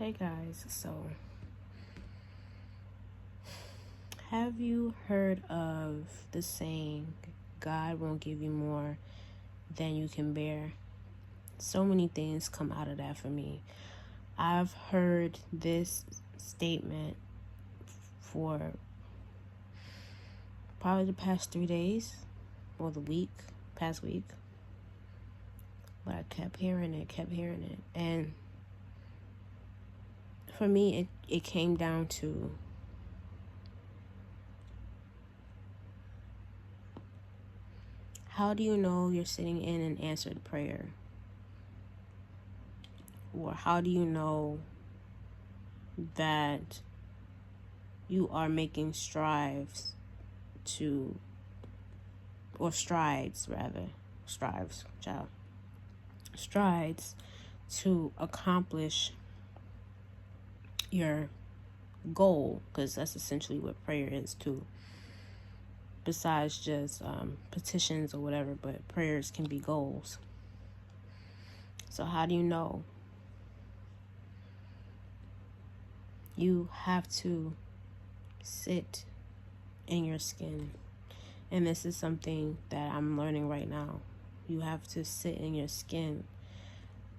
Hey guys, so have you heard of the saying, God won't give you more than you can bear? So many things come out of that for me. I've heard this statement for probably the past 3 days or past week. But I kept hearing it. And for me, it came down to how do you know you're sitting in an answered prayer? Or how do you know that you are making strides to accomplish your goal? Because that's essentially what prayer is too, besides just petitions or whatever, but prayers can be goals. So how do you know? You have to sit in your skin. And this is something that I'm learning right now. You have to sit in your skin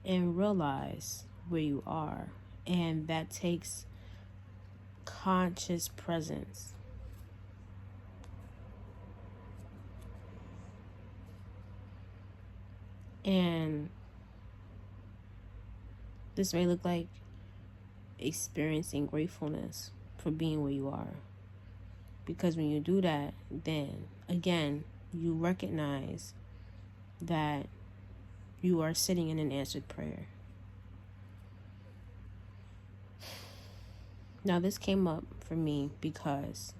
and realize where you are. And that takes conscious presence. And this may look like experiencing gratefulness for being where you are. Because when you do that, then again, you recognize that you are sitting in an answered prayer. Now, this came up for me because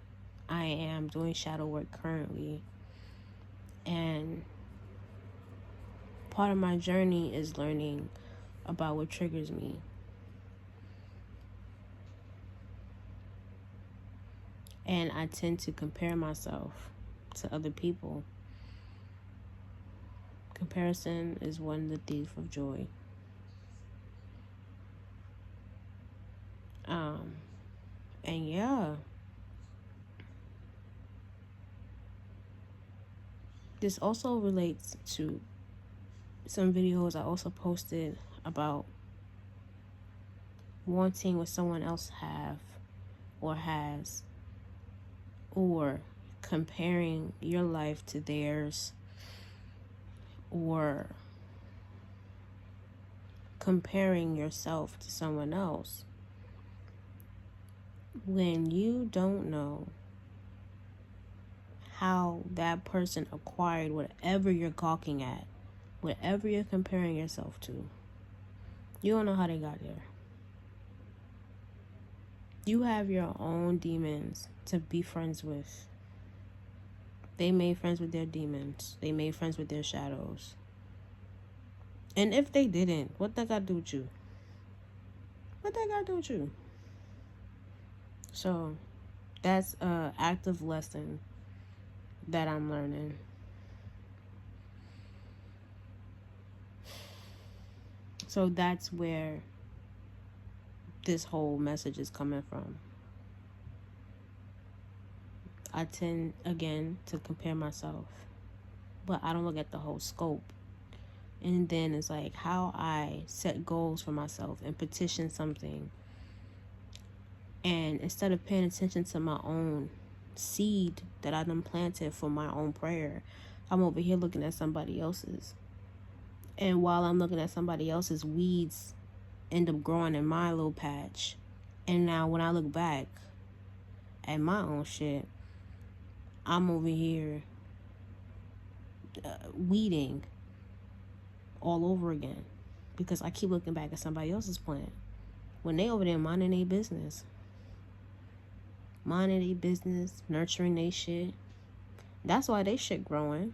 I am doing shadow work currently. And part of my journey is learning about what triggers me. And I tend to compare myself to other people. Comparison is the thief of joy. And yeah, this also relates to some videos I also posted about wanting what someone else have or has, or comparing your life to theirs, or comparing yourself to someone else when you don't know how that person acquired whatever you're gawking at, whatever you're comparing yourself to. You don't know how they got there. You have your own demons to be friends with. They made friends with their demons. They made friends with their shadows. And if they didn't, what that got to do with you? What that got to do with you? So that's an active lesson that I'm learning. So that's where this whole message is coming from. I tend, again, to compare myself, but I don't look at the whole scope. And then it's like how I set goals for myself and petition something. And instead of paying attention to my own seed that I done planted for my own prayer, I'm over here looking at somebody else's. And while I'm looking at somebody else's, weeds end up growing in my little patch. And now when I look back at my own shit, I'm over here weeding all over again. Because I keep looking back at somebody else's plant when they over there minding their business. Nurturing their shit. That's why they shit growing.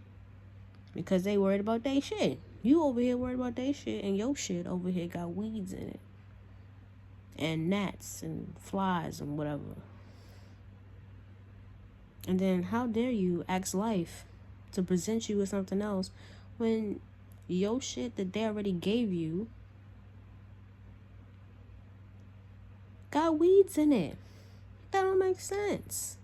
Because they worried about their shit. You over here worried about their shit, and your shit over here got weeds in it. And gnats and flies and whatever. And then how dare you ask life to present you with something else when your shit that they already gave you got weeds in it. That don't make sense.